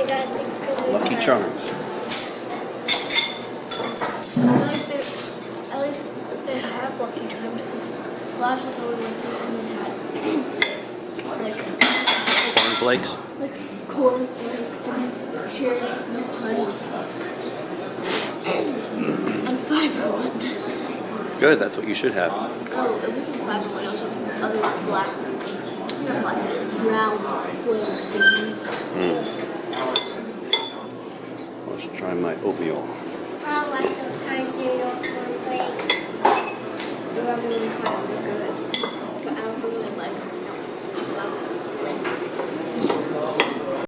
got 6 balloons. Lucky Charms. At least they have Lucky Charms. Last one we went to, they had Cornflakes. like cornflakes and cherries with no honey. And 501. Good, that's what you should have. Oh, it wasn't 501. It was like these other black, not black, brown flake things. Let's try my oatmeal. I don't like those kind of cereal cornflakes. They're really kind of good. But I don't really like them.